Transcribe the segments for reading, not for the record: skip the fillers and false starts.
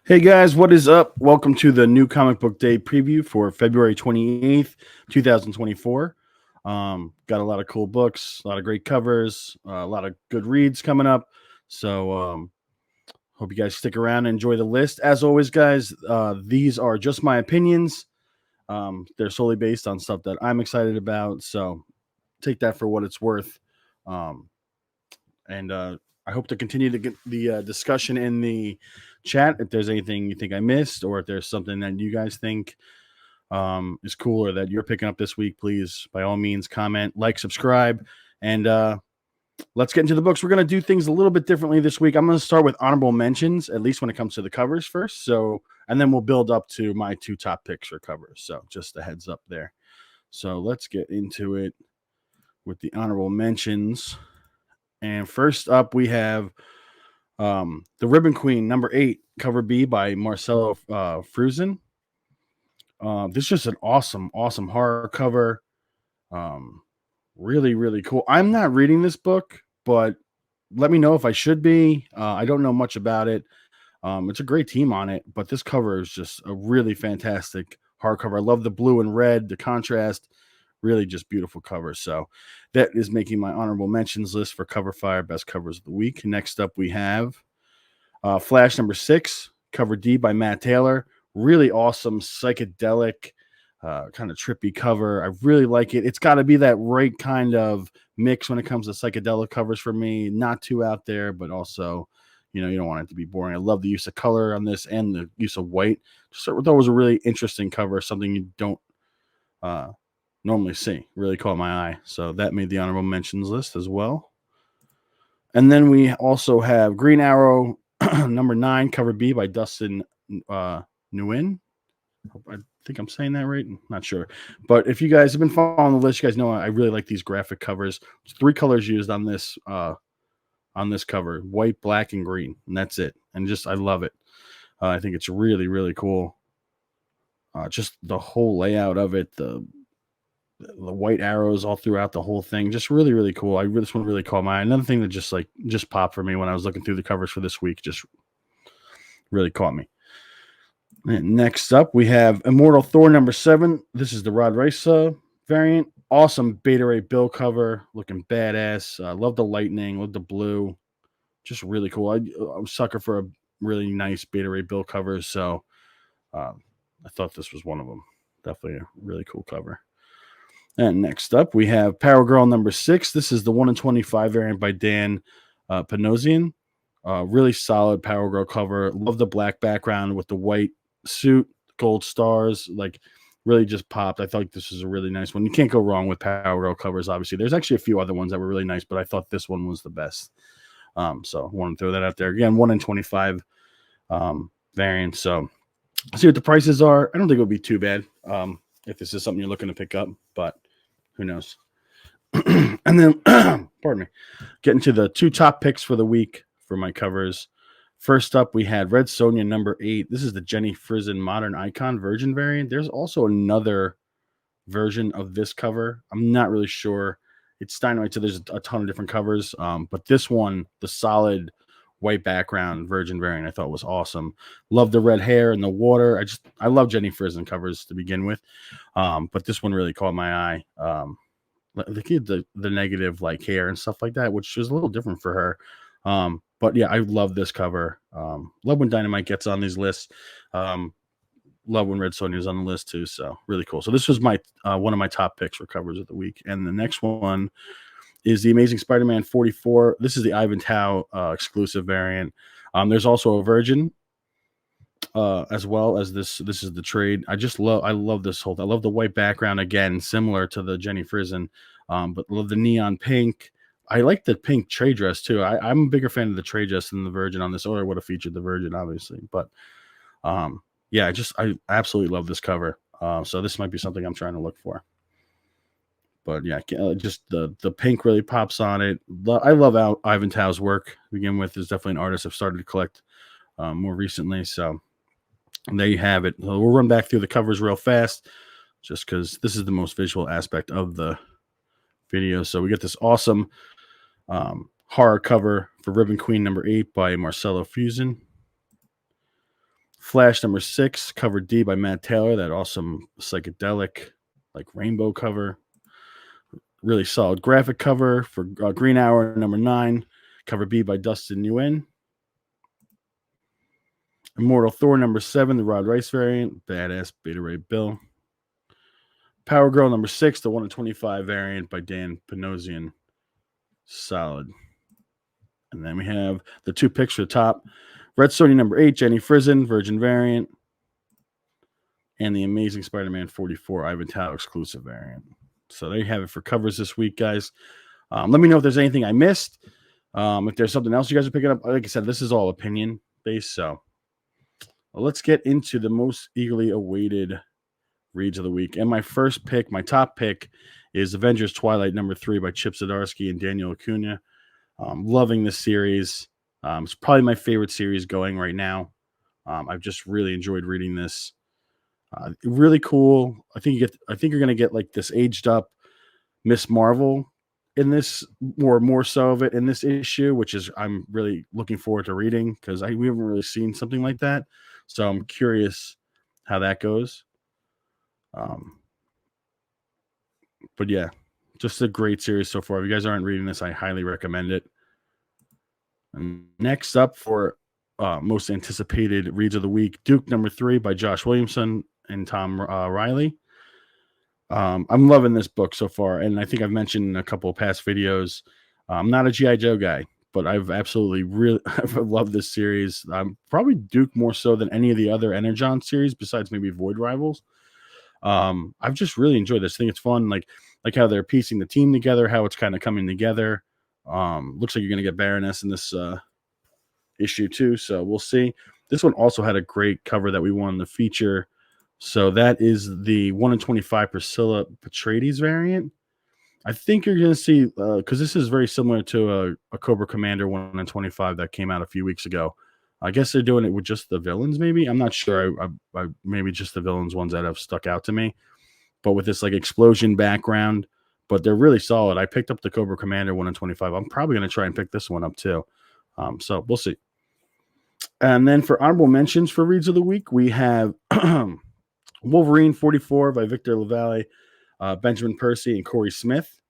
Hey guys, what is up? Welcome to the new comic book day preview for February 28th, 2024. Got a lot of cool books, a lot of great covers, a lot of good reads coming up. So, hope you guys stick around and enjoy the list. As always, guys, these are just my opinions. They're solely based on stuff that I'm excited about. So, take that for what it's worth. Um, and I hope to continue to get the discussion in the chat. If there's anything you think I missed, or if there's something that you guys think is cool or that you're picking up this week, please, by all means, comment, like, subscribe, and let's get into the books. We're going to do things a little bit differently this week. I'm going to start with honorable mentions, at least when it comes to the covers first. So, and then we'll build up to my two top picks for covers. So, just a heads up there. So, let's get into it with the honorable mentions. And first up, we have The Ribbon Queen, number 8, cover B by Marcelo Fruzen. This is just an awesome horror cover. Really, really cool. I'm not reading this book, but let me know if I should be. I don't know much about it. It's a great team on it, but this cover is just a really fantastic hardcover. I love the blue and red, the contrast. Really just beautiful cover. So that is making my honorable mentions list for Cover Fire Best Covers of the Week. Next up, we have Flash number 6, cover D by Matt Taylor. Really awesome, psychedelic, kind of trippy cover. I really like it. It's got to be that right kind of mix when it comes to psychedelic covers for me. Not too out there, but also, you don't want it to be boring. I love the use of color on this and the use of white. Just thought it was a really interesting cover, something you don't normally see. Really caught my eye. So that made the honorable mentions list as well. And then we also have Green Arrow number 9, cover B by Dustin Nguyen. I think I'm saying that right. I'm not sure. But if you guys have been following the list, you guys know I really like these graphic covers. There's 3 colors used on this cover: white, black, and green. And that's it. And I love it. I think it's really, really cool. Just the whole layout of it, the white arrows all throughout the whole thing, just really, really cool. This one really caught my eye. Another thing that just popped for me when I was looking through the covers for this week, just really caught me. And next up, we have Immortal Thor number 7. This is the Rod Rice variant. Awesome Beta Ray Bill cover, looking badass. Love the lightning, love the blue, just really cool. I'm a sucker for a really nice Beta Ray Bill cover, so I thought this was one of them. Definitely a really cool cover. And next up, we have Power Girl number 6. This is the 1 in 25 variant by Dan Panosian. Really solid Power Girl cover. Love the black background with the white suit, gold stars. Like, really just popped. I thought this was a really nice one. You can't go wrong with Power Girl covers, obviously. There's actually a few other ones that were really nice, but I thought this one was the best. So I want to throw that out there. Again, 1 in 25 variant. So see what the prices are. I don't think it'll be too bad if this is something you're looking to pick up, but who knows? And then, pardon me, getting to the 2 top picks for the week for my covers. First up, we had Red Sonja number 8. This is the Jenny Frison Modern Icon Virgin variant. There's also another version of this cover. I'm not really sure. It's Dynamite, so there's a ton of different covers. But this one, the solid white background Virgin variant, I thought was awesome. Love the red hair and the water. I love Jenny Frison covers to begin with. But this one really caught my eye. The negative like hair and stuff like that, which was a little different for her. But yeah, I love this cover. Love when Dynamite gets on these lists. Love when Red Sonja is on the list too. So really cool. So this was my one of my top picks for covers of the week. And the next one is the Amazing Spider-Man 44. This is the Ivan Tao exclusive variant. There's also a Virgin as well as this. This is the trade. I love this whole. I love the white background again, similar to the Jenny Frison, but love the neon pink. I like the pink trade dress too. I'm a bigger fan of the trade dress than the Virgin on this, or I would have featured the Virgin, obviously. But yeah, I absolutely love this cover. So this might be something I'm trying to look for. But yeah, just the pink really pops on it. I love Ivan Tao's work to begin with. Is definitely an artist I've started to collect more recently. So there you have it. We'll run back through the covers real fast, just because this is the most visual aspect of the video. So we get this awesome horror cover for Ribbon Queen number 8 by Marcelo Fusion. Flash number 6, cover D by Matt Taylor, that awesome psychedelic, like rainbow cover. Really solid graphic cover for Green Hour number 9, cover B by Dustin Nguyen. Immortal Thor number 7, the Rod Rice variant, badass Beta Ray Bill. Power Girl number 6, the 1 in 25 variant by Dan Panosian, solid. And then we have the 2 picks for the top. Red Sony number 8, Jenny Frizen, Virgin variant. And the Amazing Spider-Man 44 Ivan Tao exclusive variant. So there you have it for covers this week, guys. Let me know if there's anything I missed. If there's something else you guys are picking up. Like I said, this is all opinion based. So let's get into the most eagerly awaited reads of the week. And my first pick, my top pick, is Avengers Twilight number 3 by Chip Zdarsky and Daniel Acuna. Loving this series. It's probably my favorite series going right now. I've just really enjoyed reading this. Really cool. I think you're gonna get like this aged up Miss Marvel in this, or more so of it in this issue, which is I'm really looking forward to reading because we haven't really seen something like that. So I'm curious how that goes. But yeah, just a great series so far. If you guys aren't reading this, I highly recommend it. And next up for most anticipated reads of the week, Duke number 3 by Josh Williamson and Tom Riley. I'm loving this book so far, and I think I've mentioned in a couple of past videos, I'm not a G.I. Joe guy, but I've absolutely I've loved this series. Probably Duke more so than any of the other Energon series, besides maybe Void Rivals. I've just really enjoyed this. I think it's fun, like how they're piecing the team together, how it's kind of coming together. Looks like you're going to get Baroness in this issue too, so we'll see. This one also had a great cover that we wanted to feature. So that is the 1 in 25 Priscilla Patrades variant. I think you're going to see, because this is very similar to a Cobra Commander 1 in 25 that came out a few weeks ago. I guess they're doing it with just the villains, maybe. I'm not sure. I maybe just the villains ones that have stuck out to me. But with this like explosion background, but they're really solid. I picked up the Cobra Commander 1 in 25. I'm probably going to try and pick this one up too. So we'll see. And then for honorable mentions for reads of the week, we have Wolverine 44 by Victor LaValle, Benjamin Percy, and Corey Smith.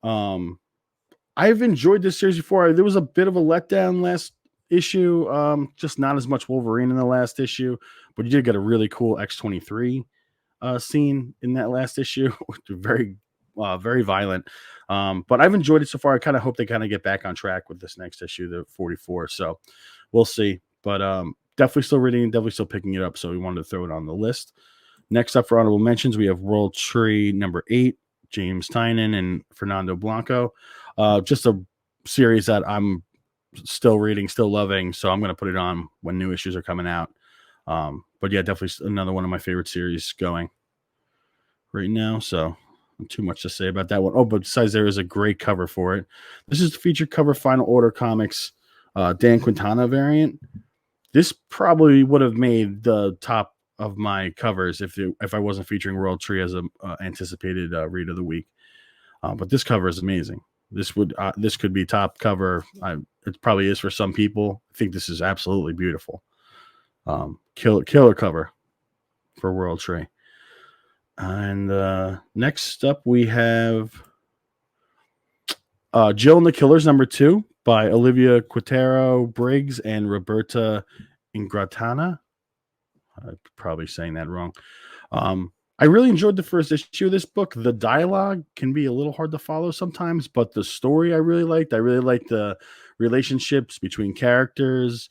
I've enjoyed this series before. There was a bit of a letdown last issue, just not as much Wolverine in the last issue, but you did get a really cool X-23 scene in that last issue. Very violent. But I've enjoyed it so far. I kind of hope they kind of get back on track with this next issue, the 44. So we'll see. But definitely still reading, definitely still picking it up. So we wanted to throw it on the list. Next up for honorable mentions, we have World Tree number 8, James Tynan and Fernando Blanco. Just a series that I'm still reading, still loving. So I'm going to put it on when new issues are coming out. But yeah, definitely another one of my favorite series going right now. So not too much to say about that one. Oh, but besides, there is a great cover for it. This is the featured cover Final Order Comics Dan Quintana variant. This probably would have made the top of my covers if I wasn't featuring World Tree as a anticipated read of the week. But this cover is amazing. This could be top cover. It probably is for some people. I think this is absolutely beautiful. Killer cover for World Tree. And next up we have Jill and the Killers number 2 by Olivia Quintero Briggs and Roberta Ingratana. I'm probably saying that wrong. I really enjoyed the first issue of this book. The dialogue can be a little hard to follow sometimes, but the story I really liked. I really liked the relationships between characters.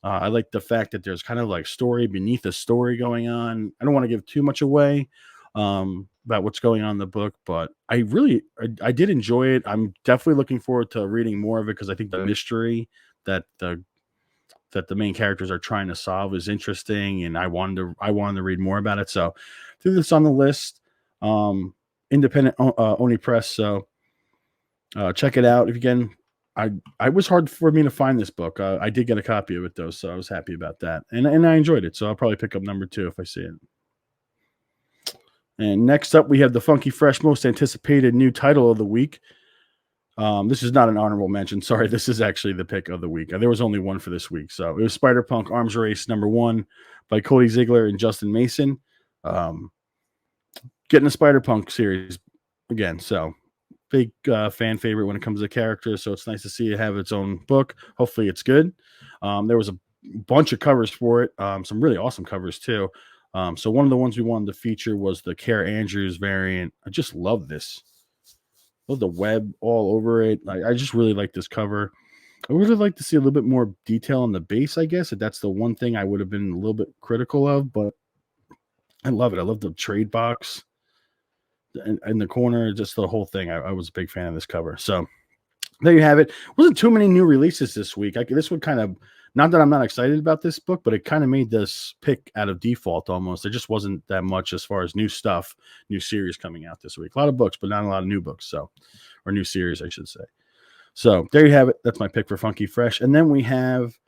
I like the fact that there's kind of like story beneath a story going on. I don't want to give too much away about what's going on in the book, but I did enjoy it. I'm definitely looking forward to reading more of it because I think the mystery that the main characters are trying to solve is interesting, and I wanted to read more about it. So threw this on the list. Independent Oni Press. So check it out. If you can, I was hard for me to find this book. I did get a copy of it though, so I was happy about that, and I enjoyed it. So I'll probably pick up number 2 if I see it. And next up, we have the Funky Fresh most anticipated new title of the week. This is not an honorable mention. Sorry, this is actually the pick of the week. There was only one for this week. So it was Spider Punk Arms Race #1 by Cody Ziegler and Justin Mason. Getting a Spider Punk series again. So big fan favorite when it comes to characters. So it's nice to see it have its own book. Hopefully it's good. There was a bunch of covers for it. Some really awesome covers too. So one of the ones we wanted to feature was the Care Andrews variant. I just love this. Love the web all over it. I just really like this cover. I would have liked to see a little bit more detail on the base, I guess. That's the one thing I would have been a little bit critical of, but I love it. I love the trade box in the corner, just the whole thing. I was a big fan of this cover. So there you have it. Wasn't too many new releases this week. This would kind of, not that I'm not excited about this book, but it kind of made this pick out of default almost. There just wasn't that much as far as new stuff, new series coming out this week. A lot of books, but not a lot of new books. So, or new series, I should say. So there you have it. That's my pick for Funky Fresh. And then we have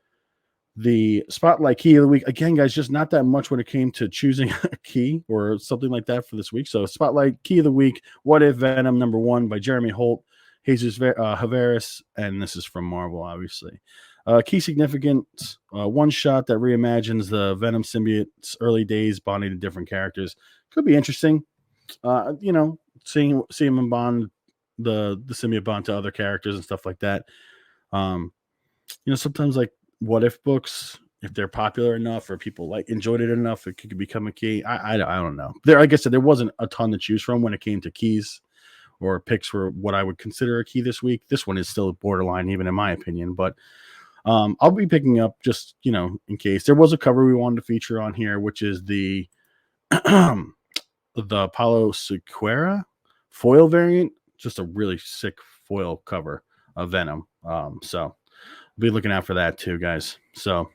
the Spotlight Key of the Week. Again, guys, just not that much when it came to choosing a key or something like that for this week. So Spotlight Key of the Week, What If Venom #1 by Jeremy Holt, Jesus Haveris, and this is from Marvel, obviously. Key significance, one shot that reimagines the Venom symbiote's early days, bonding to different characters. Could be interesting. Seeing him bond the symbiote bond to other characters and stuff like that. Sometimes like what if books, if they're popular enough or people like enjoyed it enough, it could become a key. I don't know. Like I said, there wasn't a ton to choose from when it came to keys or picks for what I would consider a key this week. This one is still borderline, even in my opinion, but I'll be picking up just, in case. There was a cover we wanted to feature on here, which is the the Apollo Sequeira foil variant. Just a really sick foil cover of Venom. So be looking out for that too, guys. So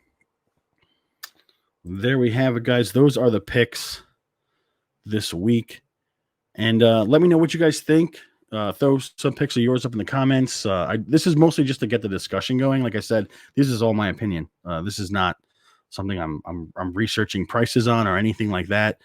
there we have it, guys. Those are the picks this week. And let me know what you guys think. Throw some pics of yours up in the comments. This is mostly just to get the discussion going. Like I said, this is all my opinion. This is not something I'm researching prices on or anything like that.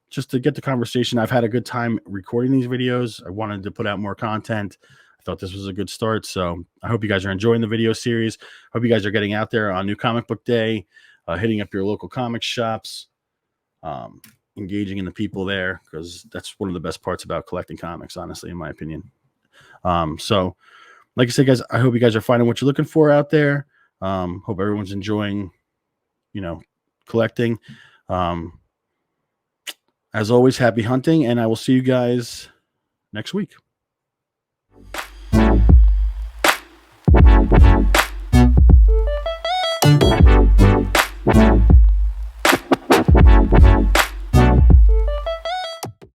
Just to get the conversation. I've had a good time recording these videos. I wanted to put out more content. I thought this was a good start. So I hope you guys are enjoying the video series. Hope you guys are getting out there on New Comic Book Day, hitting up your local comic shops. Engaging in the people there, because that's one of the best parts about collecting comics, honestly, in my opinion. So like I said, guys, I hope you guys are finding what you're looking for out there. Hope everyone's enjoying, collecting. As always, happy hunting, and I will see you guys next week.